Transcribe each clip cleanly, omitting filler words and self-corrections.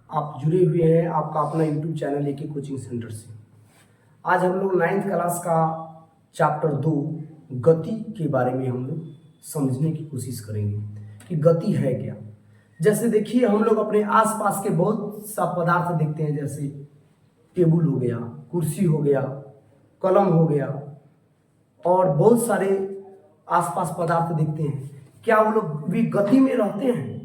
आप जुड़े हुए हैं आपका अपना यूट्यूब चैनल एक कोचिंग सेंटर से। आज हम लोग 9th क्लास का चैप्टर 2 गति के बारे में हम लोग समझने की कोशिश करेंगे कि गति है क्या। जैसे देखिए, हम लोग अपने आसपास के बहुत सा पदार्थ देखते हैं, जैसे टेबल हो गया, कुर्सी हो गया, कलम हो गया और बहुत सारे आसपास पदार्थ देखते हैं। क्या वो लोग भी गति में रहते हैं?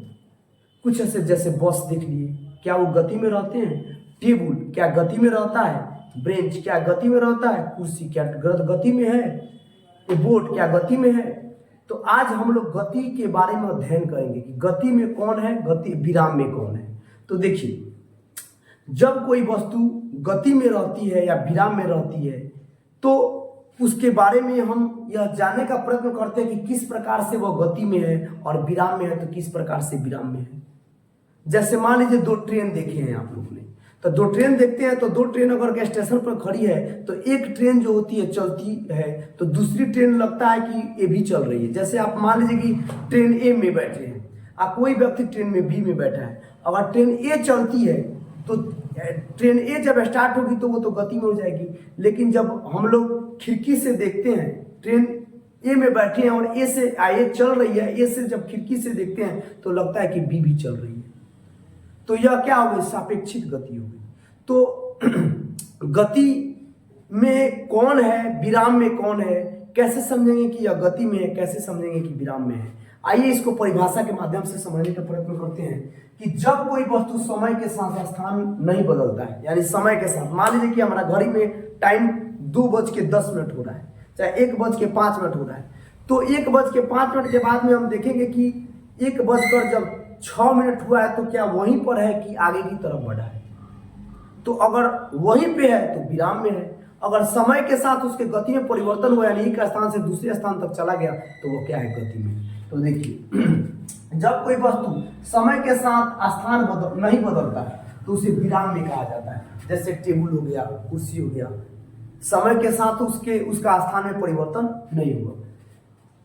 कुछ ऐसे जैसे बस देख लिए, क्या वो गति में रहते हैं? टेबल क्या गति में रहता है? ब्रेंच क्या गति में रहता है? कुर्सी क्या गति में है? ये बोर्ड क्या गति में है? तो आज हम लोग गति के बारे में अध्ययन करेंगे कि गति में कौन है, गति विराम में कौन है। तो देखिए, जब कोई वस्तु गति में रहती है या विराम में रहती है तो उसके बारे में हम यह जानने का प्रयत्न करते हैं कि किस प्रकार से वह गति में है और विराम में है तो किस प्रकार से विराम में है। जैसे मान लीजिए 2 ट्रेन देखे हैं आप लोगों ने, तो 2 ट्रेन देखते हैं तो 2 ट्रेन अगर के स्टेशन पर खड़ी है तो एक ट्रेन जो होती है चलती है तो दूसरी ट्रेन लगता है कि ये भी चल रही है। जैसे आप मान लीजिए कि ट्रेन ए में बैठे हैं और कोई व्यक्ति ट्रेन में बी में बैठा है। अगर ट्रेन ए चलती है तो ट्रेन ए जब स्टार्ट होगी तो वो तो गति में हो जाएगी, लेकिन जब हम लोग खिड़की से देखते हैं, ट्रेन ए में बैठे हैं और ए से ए चल रही है, ए से जब खिड़की से देखते हैं तो लगता है कि बी भी चल रही है। तो यह क्या हो गई? सापेक्षिक गति हो गई। तो गति में कौन है, विराम में कौन है, कैसे समझेंगे कि यह गति में है, कैसे समझेंगे कि विराम में है। आइए इसको परिभाषा के माध्यम से समझने का प्रयत्न करते हैं कि जब कोई वस्तु समय के साथ स्थान नहीं बदलता है, यानी समय के साथ, मान लीजिए कि हमारा घड़ी में टाइम 2:10 हो रहा है, चाहे 1:05 हो रहा है, तो 1:05 के बाद में हम देखेंगे कि 1:06 हुआ है तो क्या वहीं पर है कि आगे की तरफ बढ़ा है। तो अगर वहीं पे है तो विराम में है। अगर समय के साथ उसके गति में परिवर्तन हुआ, यानी एक स्थान से दूसरे स्थान तक चला गया, तो वो क्या है? गति में। तो देखिए, जब कोई वस्तु समय के साथ स्थान नहीं बदलता है तो उसे विराम में कहा जाता है। जैसे टेबल हो गया, कुर्सी हो गया, समय के साथ उसका स्थान में परिवर्तन नहीं हुआ।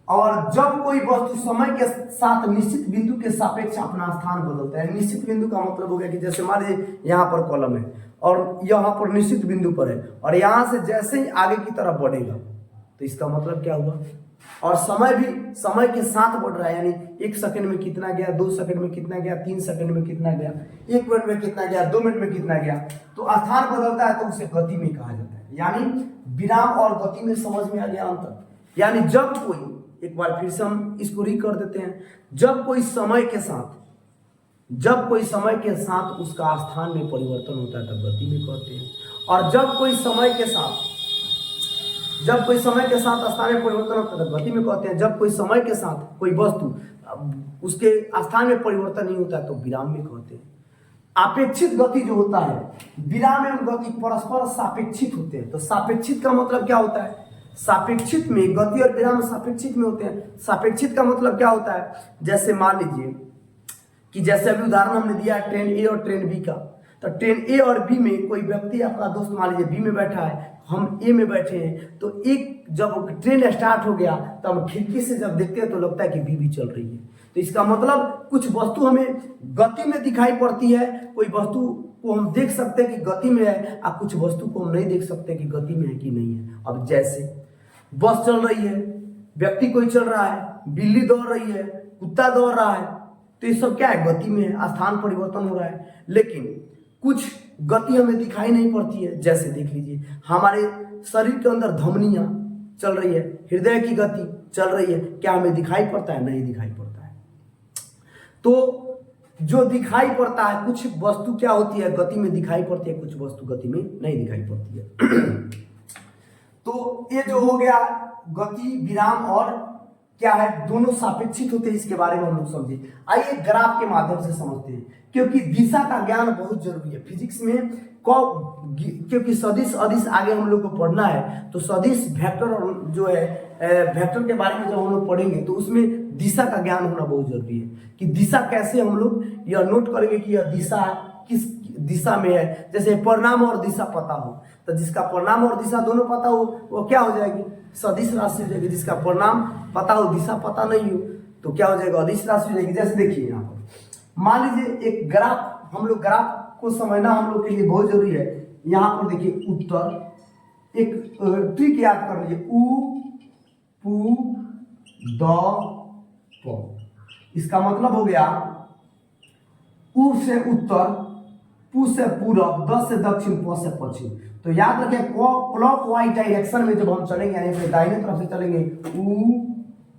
और जब कोई वस्तु समय के साथ निश्चित बिंदु के सापेक्ष अपना स्थान बदलता है, निश्चित बिंदु का मतलब हो गया कि जैसे मान लीजिए यहाँ पर कॉलम है और यहाँ पर निश्चित बिंदु पर है और यहाँ से जैसे ही आगे की तरफ बढ़ेगा तो इसका मतलब क्या हुआ? और समय भी समय के साथ बढ़ रहा है, यानी 1 सेकंड में कितना गया, 2 सेकंड में कितना गया, 3 सेकंड में कितना गया, 1 मिनट में कितना गया, 2 मिनट में कितना गया, तो स्थान बदलता है तो उसे गति में कहा जाता है। यानी विराम और गति में समझ में आ गया अंतर। यानी जब कोई, एक बार फिर से हम इसको री कर देते हैं, जब कोई समय के साथ उसका स्थान में परिवर्तन होता है तब गति में कहते हैं। और जब कोई समय के साथ स्थान में परिवर्तन होता है तब गति में कहते हैं। जब कोई समय के साथ कोई वस्तु उसके स्थान में परिवर्तन नहीं होता है तो विराम में कहते हैं। आपेक्षित गति जो होता है, विराम एवं गति परस्पर सापेक्षित होते हैं। तो सापेक्षित का मतलब क्या होता है? सापेक्षित में गति और विराम सापेक्षित में होते हैं। सापेक्षित का मतलब क्या होता है? जैसे मान लीजिए कि जैसे अभी उदाहरण हमने दिया ट्रेन ए और ट्रेन बी का, तो ट्रेन ए और बी में कोई व्यक्ति, आपका दोस्त मान लीजिए बी में बैठा है, हम ए में बैठे हैं, तो एक जब ट्रेन स्टार्ट हो गया तो हम खिड़की से जब देखते हैं तो लगता है कि बी भी चल रही है। तो इसका मतलब कुछ वस्तु हमें गति में दिखाई पड़ती है, कोई वस्तु को हम देख सकते हैं कि गति में है और कुछ वस्तु को हम नहीं देख सकते कि गति में है कि नहीं है। अब जैसे बस चल रही है, व्यक्ति कोई चल रहा है, बिल्ली दौड़ रही है, कुत्ता दौड़ रहा है, तो ये सब क्या है? गति में है, स्थान परिवर्तन हो रहा है। लेकिन कुछ गति हमें दिखाई नहीं पड़ती है। जैसे देख लीजिए, हमारे शरीर के अंदर धमनियां चल रही है, हृदय की गति चल रही है, क्या हमें दिखाई पड़ता है? नहीं दिखाई पड़ता है। तो जो दिखाई पड़ता है, कुछ वस्तु क्या होती है? गति में दिखाई पड़ती है, कुछ वस्तु गति में नहीं दिखाई पड़ती है। तो ये जो हो गया गति, विराम और क्या है, दोनों सापेक्षित होते हैं। इसके बारे में हम लोग समझे। आइए ग्राफ के माध्यम से समझते हैं, क्योंकि दिशा का ज्ञान बहुत जरूरी है फिजिक्स में। क्योंकि सदिश अदिश आगे हम लोग को पढ़ना है, तो सदिश वेक्टर जो है, वेक्टर के बारे में जब हम लोग पढ़ेंगे तो उसमें दिशा का ज्ञान होना बहुत जरूरी है कि दिशा कैसे हम लोग यह नोट करेंगे कि यह दिशा किस दिशा में है। जैसे परिणाम और दिशा पता हो तो जिसका परिणाम और दिशा दोनों पता हो वो क्या हो जाएगी? सदिश राशि हो जाएगी। जिसका परिणाम पता हो, दिशा पता नहीं हो, तो क्या हो जाएगा? अदिश राशि हो जाएगी। जैसे देखिए यहाँ पर मान लीजिए एक ग्राफ, हम लोग ग्राफ को समझना हम लोग के लिए बहुत जरूरी है। यहाँ पर देखिए उत्तर, एक ट्रिक याद कर लीजिए, उ पू द प। इसका मतलब हो गया उ से उत्तर, पू से पूरब, द से दक्षिण, प से पश्चिम। तो याद रखें क्लॉक वाइज डायरेक्शन में जब हम चलेंगे यानी फिर दाहिने तरफ से चलेंगे, उ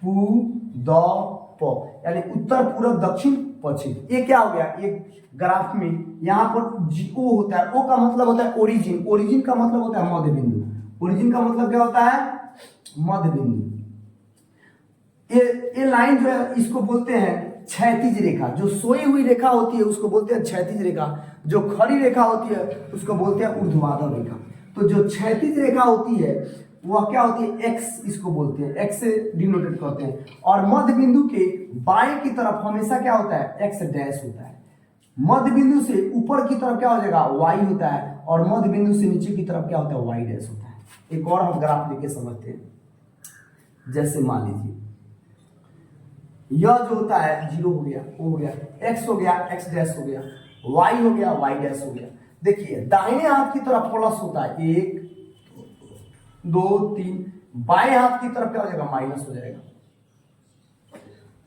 पू द प, यानी उत्तर पूरब दक्षिण पश्चिम। ये क्या हो गया, एक ग्राफ में यहाँ पर ओ होता है, ओ का मतलब होता है ओरिजिन, ओरिजिन का मतलब होता है मध्य बिंदु, ओरिजिन का मतलब क्या होता है, मध्य बिंदु। ये लाइन जो है इसको बोलते हैं क्षैतिज रेखा, जो सोई हुई रेखा होती है उसको बोलते हैं क्षैतिज रेखा, जो खड़ी रेखा होती है उसको बोलते हैं ऊर्ध्वाधर रेखा। तो जो क्षैतिज रेखा होती है वह क्या होती है, एक्स इसको बोलते हैं, एक्स से डिनोटेट करते हैं। और मध्य बिंदु के बाएं की तरफ हमेशा क्या होता है, एक्स डैश होता है। मध्य बिंदु से ऊपर की तरफ क्या हो जाएगा, वाई होता है, और मध्य बिंदु से नीचे की तरफ क्या होता है, वाई डैश होता है। एक और हम ग्राफ लेके समझते हैं, जैसे मान लीजिए यह जो होता है 0 हो गया, ओ हो गया, एक्स हो गया, एक्स डैश हो गया, वाई हो गया, वाई डैश हो गया। देखिए दाहिने हाथ की तरफ प्लस होता है 1 2 3, बाएं हाथ की तरफ क्या हो जाएगा, माइनस हो जाएगा,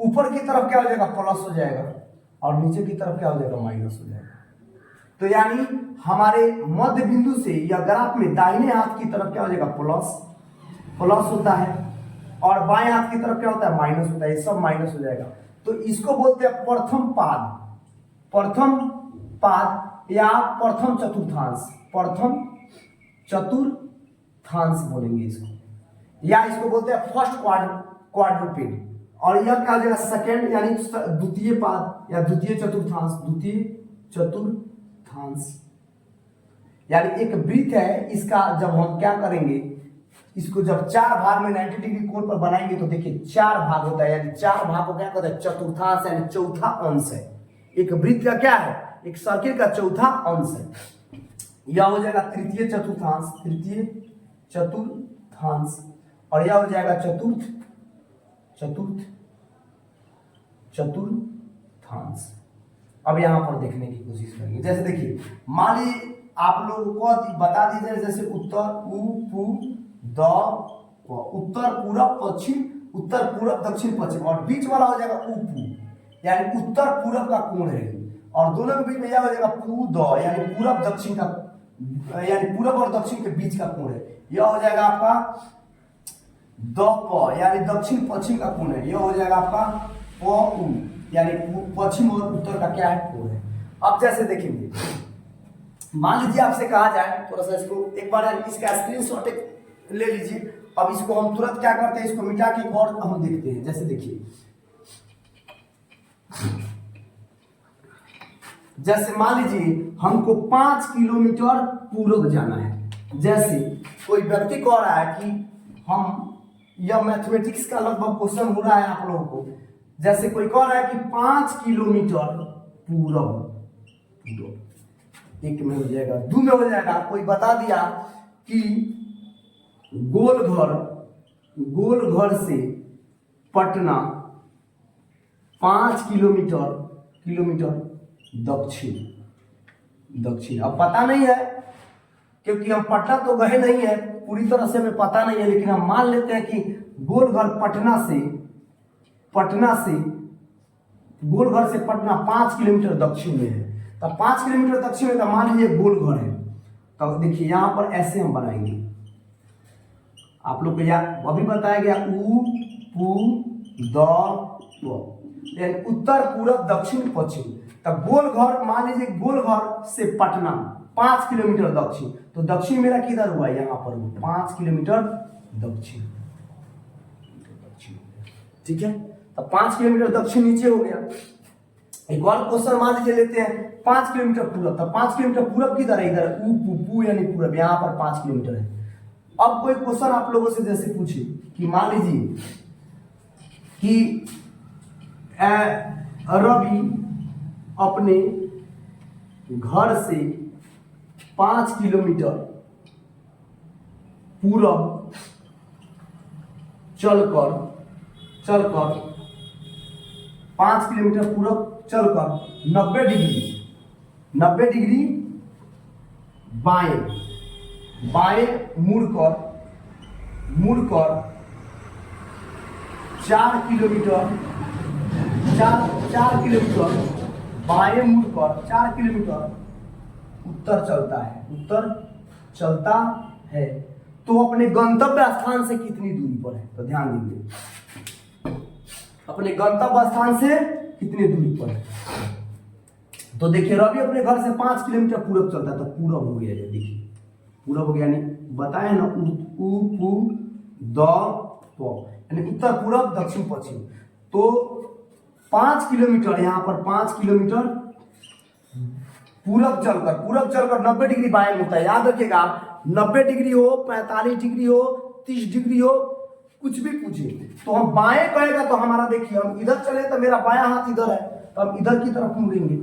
ऊपर की तरफ क्या हो जाएगा, प्लस हो जाएगा, और नीचे की तरफ क्या हो जाएगा, माइनस हो जाएगा। तो यानी हमारे मध्य बिंदु से या ग्राफ में दाहिने हाथ की तरफ क्या हो जाएगा, प्लस होता है, और बाएं हाथ की तरफ क्या होता है, माइनस होता है, ये सब माइनस हो जाएगा। तो इसको बोलते हैं प्रथम पाद, प्रथम पाद या प्रथम चतुर्थांश, प्रथम चतुर्थांश बोलेंगे इसको, या इसको बोलते हैं फर्स्ट क्वाड्रुपेड। और यह क्या हो जाएगा, सेकेंड यानी द्वितीय पाद या द्वितीय चतुर्थांश, द्वितीय चतुर्थांश। यानी एक वृत्त है, इसका जब हम क्या करेंगे, इसको जब 4 भाग में 90 डिग्री कोण पर बनाएंगे तो देखिए 4 भाग होता है, यानी 4 भाग को क्या कहते हैं, चतुर्थांश, यानी चौथा अंश है। एक वृत्त का क्या है, एक सर्किल का चौथा अंश है। यह हो जाएगा तृतीय चतुर्थांश, तृतीय चतुर्थांश, और यह हो जाएगा चतुर्थांश। अब यहां पर देखने की कोशिश करेंगे, जैसे देखिए मान लीजिए आप लोगों को बता दीजिए, जैसे उत्तर उ पू द, उत्तर पूरब पश्चिम, उत्तर पूरब दक्षिण पश्चिम, और बीच वाला हो जाएगा उपू, यानी उत्तर पूरब का कोण है, और दोनों के बीच में यह हो जाएगा पू द, यानी पूरब दक्षिण का, यानी पूरब और दक्षिण के बीच का कोण है। यह हो जाएगा आपका द प, यानी दक्षिण पश्चिम का कोण है। यह हो जाएगा आपका प उ, यानी पश्चिम और उत्तर का क्या है, कोण है। अब जैसे देखेंगे, मान लीजिए आपसे कहा जाए, थोड़ा सा इसको एक बार इसका स्क्रीनशॉट ले लीजिए। अब इसको हम तुरंत क्या करते हैं, इसको मिटा के और हम देखते हैं। जैसे देखिए, जैसे मान लीजिए हमको 5 किलोमीटर पूरब जाना है। जैसे कोई व्यक्ति कह रहा है कि हम, यह मैथमेटिक्स का लगभग क्वेश्चन हो रहा है आप लोगों को, जैसे कोई कह रहा है कि 5 किलोमीटर पूरब, एक में हो जाएगा, 2 में हो जाएगा। कोई बता दिया कि गोलघर से पटना 5 किलोमीटर दक्षिण। अब पता नहीं है, क्योंकि हम पटना तो गए नहीं है, पूरी तरह से हमें पता नहीं है, लेकिन हम मान लेते हैं कि गोलघर से पटना 5 किलोमीटर दक्षिण में है। तो 5 किलोमीटर दक्षिण में, तो मान लीजिए गोलघर है, तो देखिए यहां पर ऐसे हम बनाएंगे। आप लोग को याद अभी बताया गया, उ पू द प, यानी उत्तर पूरब दक्षिण पश्चिम। तो गोलघर, मान लीजिए गोलघर से पटना 5 किलोमीटर दक्षिण, तो दक्षिण मेरा किधर हुआ, यहाँ पर 5 किलोमीटर दक्षिण, ठीक है। तो 5 किलोमीटर दक्षिण नीचे हो गया। एक और क्वेश्चन मान लीजिए लेते हैं, 5 किलोमीटर पूरब, तो 5 किलोमीटर पूरब किधर है, इधर उ पू यानी पूरब, यहाँ पर 5 किलोमीटर है। अब कोई क्वेश्चन आप लोगों से जैसे पूछे कि मान लीजिए कि रवि अपने घर से 5 किलोमीटर पूरब चलकर 5 किलोमीटर पूरब चलकर 90 90 डिग्री बाएं बाएं मुड़कर 4 किलोमीटर 4 किलोमीटर बाएं मुड़कर 4 किलोमीटर उत्तर चलता है तो अपने गंतव्य स्थान से कितनी दूरी पर है? तो ध्यान दीजिए, अपने गंतव्य स्थान से कितनी दूरी पर है। तो देखिए रवि अपने घर से 5 किलोमीटर पूरब चलता है, तो पूरब हो गया, देखिए पूरब हो गया, यानी बताए ना उ पू द प, यानी उत्तर पूरब दक्षिण पश्चिम। तो 5 किलोमीटर, यहाँ पर 5 किलोमीटर पूरब चलकर 90 डिग्री बाएं मुड़ता है। याद रखिएगा 90 डिग्री हो, 45 डिग्री हो, 30 डिग्री हो, कुछ भी पूछिए तो हम बाएं कहेगा तो हमारा देखिए हम इधर चले तो मेरा बायां हाथ इधर है तो हम इधर की तरफ मुड़ेंगे।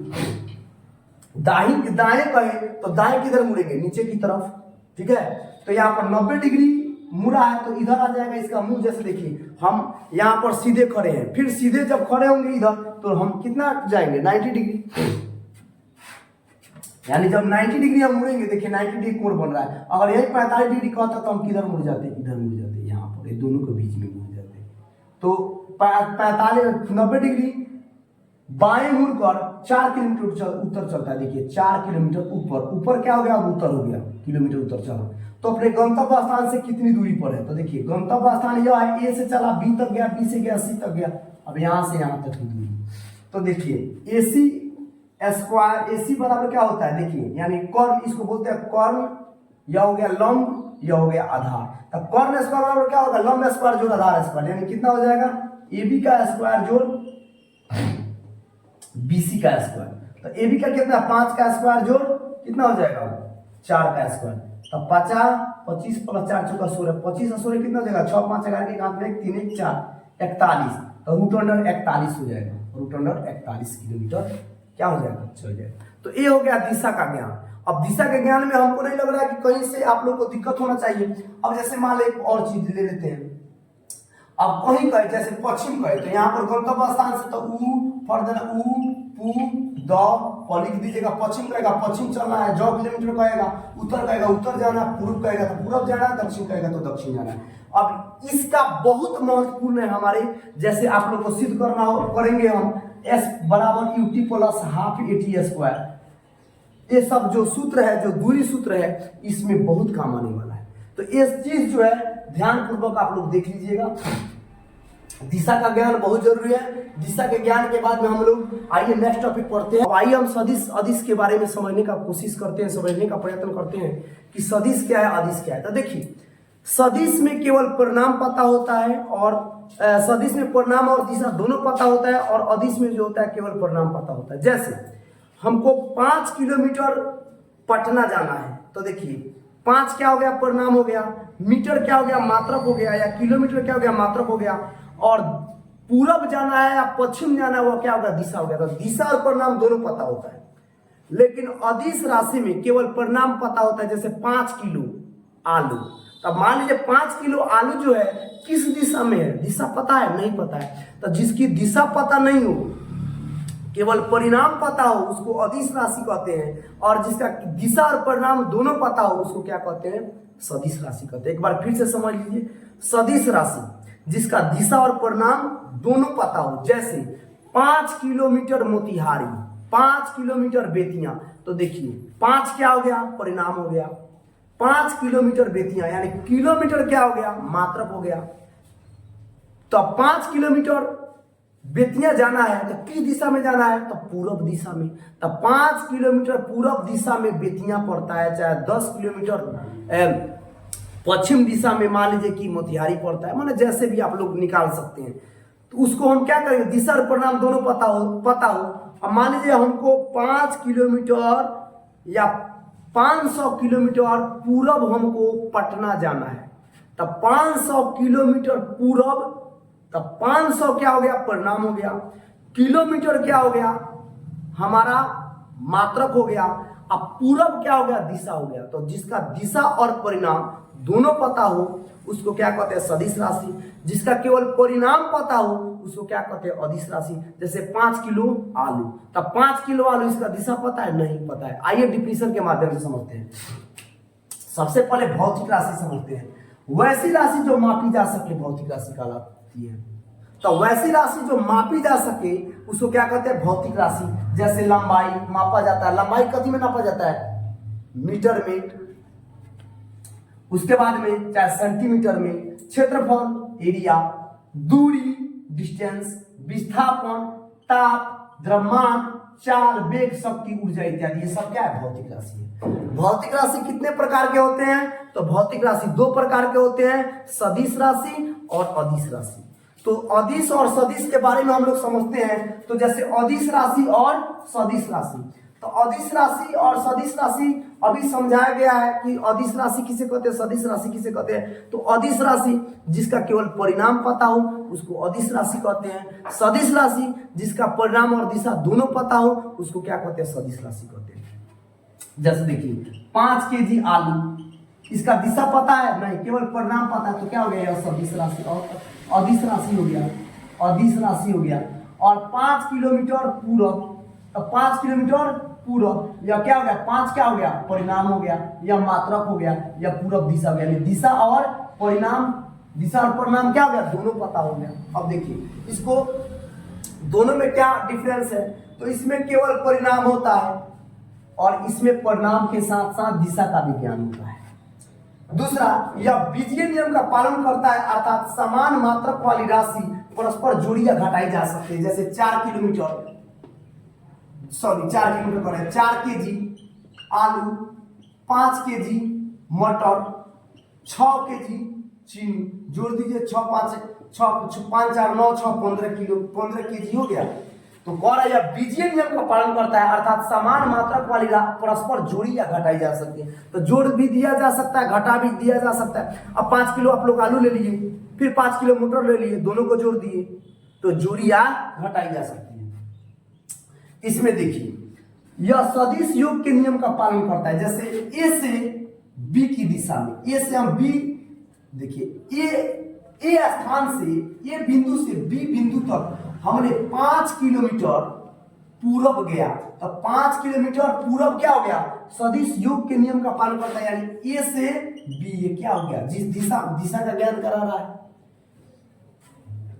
दाएं कहे तो दाएं किधर मुड़ेंगे? नीचे की तरफ, ठीक है। तो यहाँ पर 90 डिग्री मुड़ा है तो इधर आ जाएगा इसका मुंह। जैसे देखिए हम यहाँ पर सीधे खड़े हैं, फिर सीधे जब खड़े होंगे इधर तो हम कितना जाएंगे? 90 डिग्री, यानी जब 90 डिग्री हम मुड़ेंगे, देखिए 90 डिग्री कोण बन रहा है। अगर यही 45 डिग्री कहता तो हम किधर मुड़ जाते? इधर मुड़ जाते, यहाँ पर, ये दोनों के बीच में मुड़ जाते। तो 90 डिग्री बाएं मुड़कर 4 किलोमीटर उत्तर चलता है। देखिए 4 किलोमीटर ऊपर क्या हो गया? अब उत्तर हो गया, किलोमीटर उत्तर चला। तो अपने गंतव्य स्थान से कितनी दूरी पर है? तो देखिए गंतव्य स्थान यह है, ए से चला बी तक गया, बी से गया सी तक गया, अब यहाँ से यहाँ तक की दूरी। तो देखिए AC स्क्वायर, AC बराबर क्या होता है? देखिए यानी कर्ण, इसको बोलते हैं कर्ण, यह हो गया लंब, यह हो गया आधार। तो कर्ण स्क्वायर बराबर क्या होगा? लंब स्क्वायर जोड़ आधार स्क्वायर, यानी कितना हो जाएगा? AB का स्क्वायर जोड़ BC का स्क्वायर। तो AB का कितना? 5 का स्क्वायर जोड़ कितना हो जाएगा? 4 का स्क्वायर। तो 25 प्लस 4 चौका 16, 25 और 16 कितना हो जाएगा? 6 5 11 के हाथ में 1 3 1 4 41, तो रूट अंडर 41 हो जाएगा। रूट अंडर 41 किलोमीटर क्या हो जाएगा? चल जाएगा। तो ये हो गया दिशा का ज्ञान। अब दिशा के ज्ञान में हमको नहीं लग रहा है कि कहीं से आप लोग को दिक्कत होना चाहिए। अब जैसे मान लो एक और चीज ले लेते हैं, अब कहीं कहे जैसे पश्चिम कहे तो यहाँ पर गंतव्य स्थान से तो उ पढ़ देना, उ पू द प लिख दीजिएगा। पश्चिम कहेगा पश्चिम चलना है, 100 किलोमीटर कहेगा, उत्तर कहेगा उत्तर जाना है, पूर्व कहेगा तो पूर्व जाना है, दक्षिण कहेगा तो दक्षिण जाना है। अब इसका बहुत महत्वपूर्ण है हमारे, जैसे आप लोग को सिद्ध करना हो करेंगे हम, S बराबर UT plus half AT square. ये सब जो सूत्र है, जो दूरी सूत्र है, इसमें बहुत काम आने वाला है। तो ये चीज जो है ध्यान पूर्वक आप लोग देख लीजिएगा। दिशा का ज्ञान बहुत जरूरी है। दिशा के ज्ञान के बाद में हम लोग आइए नेक्स्ट टॉपिक पढ़ते हैं। अब आइए हम सदिश अदिश के बारे में समझने का कोशिश करते हैं, समझने का प्रयत्न करते हैं कि सदिश क्या है, अदिश क्या है। तो देखिए सदिश में केवल परिणाम पता होता है, और सदिश में परिणाम और दिशा दोनों पता होता है, और अदिश में जो होता है केवल परिणाम पता होता है। जैसे हमको 5 किलोमीटर पटना जाना है, तो देखिए 5 क्या हो गया? परिणाम हो गया। मीटर क्या हो गया? मात्रक हो गया। या किलोमीटर क्या हो गया? मात्रक हो गया। और पूरब जाना है या पश्चिम जाना है, वो क्या होगा? दिशा हो गया। तो दिशा और परिणाम दोनों पता होता है, लेकिन अदिश राशि में केवल परिणाम पता होता है। जैसे 5 किलो आलू, तब मान लीजिए 5 किलो आलू जो है किस दिशा में है? दिशा पता है? नहीं पता है। तो जिसकी दिशा पता नहीं हो, केवल परिणाम पता हो, उसको अदिश राशि कहते हैं, और जिसका दिशा और परिणाम दोनों पता हो उसको क्या कहते हैं? सदिश राशि कहते हैं। एक बार फिर से समझ लीजिए, सदिश राशि जिसका दिशा और परिणाम दोनों पता हो। जैसे 5 किलोमीटर मोतिहारी, 5 किलोमीटर बेतिया, तो देखिए 5 क्या हो गया? परिणाम हो गया। 5 किलोमीटर बेतिया, यानी किलोमीटर क्या हो गया? मात्रक हो गया। तो 5 किलोमीटर बेतिया जाना है तो किस दिशा में जाना है? तो पूर्व दिशा में। तो 5 किलोमीटर पूर्व दिशा में बेतिया पड़ता है, चाहे 10 किलोमीटर पश्चिम दिशा में मान लीजिए कि मोतिहारी पड़ता है, माने जैसे भी आप लोग निकाल सकते हैं। तो उसको हम क्या करेंगे? दिशा और परिणाम दोनों पता हो। अब मान लीजिए हमको 5 किलोमीटर या 500 किलोमीटर पूरब हमको पटना जाना है, तब 500 किलोमीटर पूरब, तब 500 क्या हो गया? परिणाम हो गया। किलोमीटर क्या हो गया? हमारा मात्रक हो गया। अब पूरब क्या हो गया? दिशा हो गया। तो जिसका दिशा और परिणाम दोनों पता हो उसको क्या कहते हैं? सदिश राशि। जिसका केवल परिणाम पता हो उसको क्या कहते हैं, अदिश राशि। जैसे 5 किलो आलू, तब 5 किलो आलू, इसका दिशा पता है? नहीं पता है। आइए डिफिनेशन के माध्यम से समझते हैं। सबसे पहले भौतिक राशि समझते हैं। वैसी राशि जो मापी जा सके भौतिक राशि कहलाती है। तो वैसी राशि जो मापी जा सके उसको क्या कहते हैं, भौतिक राशि। जैसे लंबाई मापा जाता है, लंबाई कथी में नापा जाता है, मीटर में। उसके बाद में चाहे सेंटीमीटर में, क्षेत्रफल एरिया, दूरी डिस्टेंस, विस्थापन, ताप, द्रव्यमान, चाल, वेग, शक्ति, ऊर्जा इत्यादि, ये सब क्या है, भौतिक राशि है। भौतिक राशि कितने प्रकार के होते हैं, तो भौतिक राशि 2 प्रकार के होते हैं, सदिश राशि और अदिश राशि। तो अदिश और सदिश के बारे में हम लोग समझते हैं। तो जैसे अदिश राशि और सदिश राशि, तो अदिश राशि और सदिश राशि अभी समझाया गया है कि अदिश राशि किसे कहते हैं, सदिश राशि किसे कहते हैं। तो अदिश राशि जिसका केवल परिणाम पता हो उसको अदिश राशि कहते हैं। सदिश राशि जिसका परिणाम और दिशा दोनों पता हो उसको क्या कहते हैं, सदिश राशि कहते हैं। जैसे देखिए 5 केजी आलू, इसका दिशा पता है नहीं, केवल परिणाम पता है, तो क्या हो गया, यह सदिश राशि और अदिश राशि हो गया, अदिश राशि हो गया। और 5 किलोमीटर पूरब, तो 5 किलोमीटर पूरब, या क्या हो गया, 5 क्या हो गया, परिणाम हो गया, या मात्रक हो गया, या पूरब दिशा हो गया। दिशा और परिणाम, दिशा और परिणाम क्या हो गया, दोनों पता हो गया। अब देखिए इसको दोनों में क्या डिफरेंस है, तो इसमें केवल परिणाम होता है और इसमें परिणाम के साथ साथ दिशा का भी ज्ञान होता है। दूसरा, यह बीजीय नियम का पालन करता है, अर्थात समान मात्रक वाली राशि परस्पर जोड़ी या घटाई जा सकती है। जैसे 4 किलोमीटर, सॉरी 4 किलोमीटर करें, 4 केजी आलू, 5 केजी मटर, 6 केजी चीनी, जोड़ दीजिए 6 5 4 9 6 15 किलो, 15 केजी हो गया। तो कौन है, यह बीजीय नियम का पालन करता है, अर्थात समान मात्रक वाली परस्पर जोड़ी या घटाई जा सकती है। तो जोड़ भी दिया जा सकता है, घटा भी दिया जा सकता है। अब 5 किलो आप लोग आलू ले लिए, फिर 5 किलो मटर ले लिए, दोनों को जोड़ दिए तो जोड़ी या घटाई जा सकती है। इसमें देखिए यह सदिश योग के नियम का पालन करता है। जैसे ए से बी की दिशा में, ए से हम बी, देखिए ए स्थान से, ए बिंदु से बी बिंदु तक हमने 5 किलोमीटर पूरब गया, तो 5 किलोमीटर पूरब क्या हो गया, सदिश योग के नियम का पालन करता है। यानी ए से बी, ये क्या हो गया, जिस दिशा का ज्ञान करा रहा है।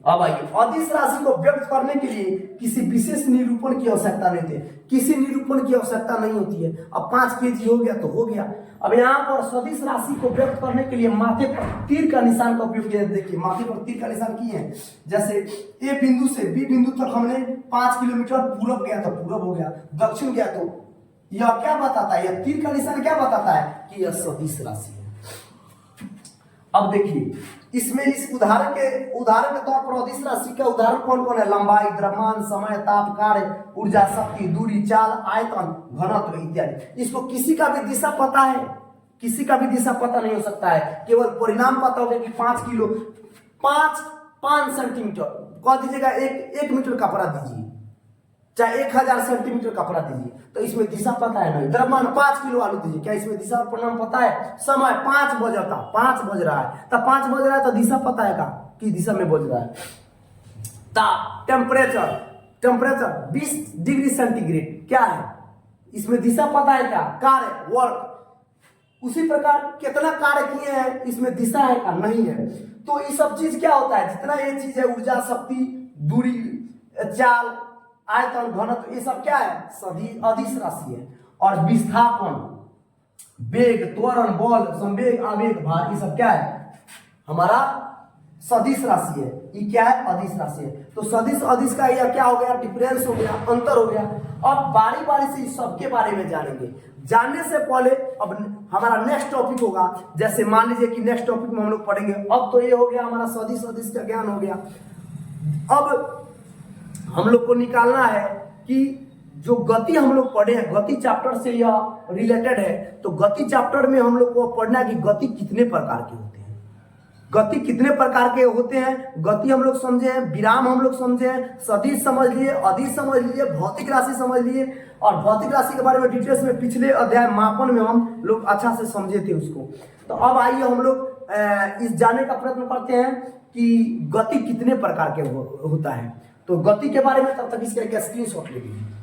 अब आइए, अदिश राशि को व्यक्त करने के लिए किसी विशेष निरूपण की आवश्यकता नहीं होती, किसी निरूपण की आवश्यकता नहीं होती है। अब 5 केजी हो गया तो हो गया। अब यहाँ पर सदिश राशि को व्यक्त करने के लिए माथे पर तीर का निशान का उपयोग किया। देखिए माथे पर तीर का निशान किए हैं। जैसे ए बिंदु से बी बिंदु तक हमने 5 किलोमीटर पूरब गया तो पूरब हो गया, दक्षिण गया तो यह क्या बताता है, यह तीर का निशान क्या बताता है कि यह सदिश राशि है। अब देखिए इसमें इस उदाहरण के तौर पर अदिश राशि का उदाहरण कौन कौन है, लंबाई, द्रव्यमान, समय, ताप, कार्य, ऊर्जा, शक्ति, दूरी, चाल, आयतन, घनत्व इत्यादि। इसको किसी का भी दिशा पता है, किसी का भी दिशा पता नहीं हो सकता है, केवल परिणाम पता होगा कि 5 किलो 5 सेंटीमीटर कह दीजिएगा, 1 मीटर कपड़ा दीजिए, चाहे 1000 सेंटीमीटर कपड़ा दीजिए, तो इसमें दिशा पता है नहीं। द्रव्यमान 5 किलो आलू दीजिए, क्या इसमें दिशा और परिणाम पता है। समय 5 बज रहा है, तब 5 बज रहा है तो दिशा पता है का कि दिशा में बज रहा है। ताप, टेम्परेचर 20 डिग्री सेंटीग्रेड क्या है, इसमें दिशा पता है क्या। कार्य, वर्क, उसी प्रकार कितना कार्य किए हैं, इसमें दिशा है का नहीं है। तो ये सब चीज क्या होता है, जितना ये चीज है, ऊर्जा, शक्ति, दूरी, चाल, आयतन, घनत्व, ये सब क्या है, अदिश राशि है। और विस्थापन, वेग, त्वरण, बल, संवेग, आवेग, भार, ये सब क्या है, हमारा सदिश राशि है। ये क्या है, अदिश राशि है। तो सदिश अदिश का यह क्या हो गया, डिफरेंस हो गया, अंतर हो गया। अब बारी बारी से इस सबके बारे में जानेंगे। जानने से पहले अब हमारा नेक्स्ट टॉपिक होगा, जैसे मान लीजिए कि नेक्स्ट टॉपिक में हम लोग पढ़ेंगे। अब तो ये हो गया हमारा सदिश अदिश का ज्ञान हो गया। अब हम लोग को निकालना है कि जो गति हम लोग पढ़े हैं, गति चैप्टर से यह रिलेटेड है। तो गति चैप्टर में हम लोग को पढ़ना है कि गति कितने प्रकार के होते हैं, गति कितने प्रकार के होते हैं। गति हम लोग समझे हैं, विराम हम लोग समझे हैं, सदिश समझ लिए, अदिश समझ लिए, भौतिक राशि समझ लिए। और भौतिक राशि के बारे में डिटेल्स में पिछले अध्याय मापन में हम लोग अच्छा से समझे थे उसको। तो अब आइए हम लोग इस जानने का प्रयत्न करते हैं कि गति कितने प्रकार के होता है। तो गति के बारे में तब तक इसका एक स्क्रीनशॉट ले लीजिए।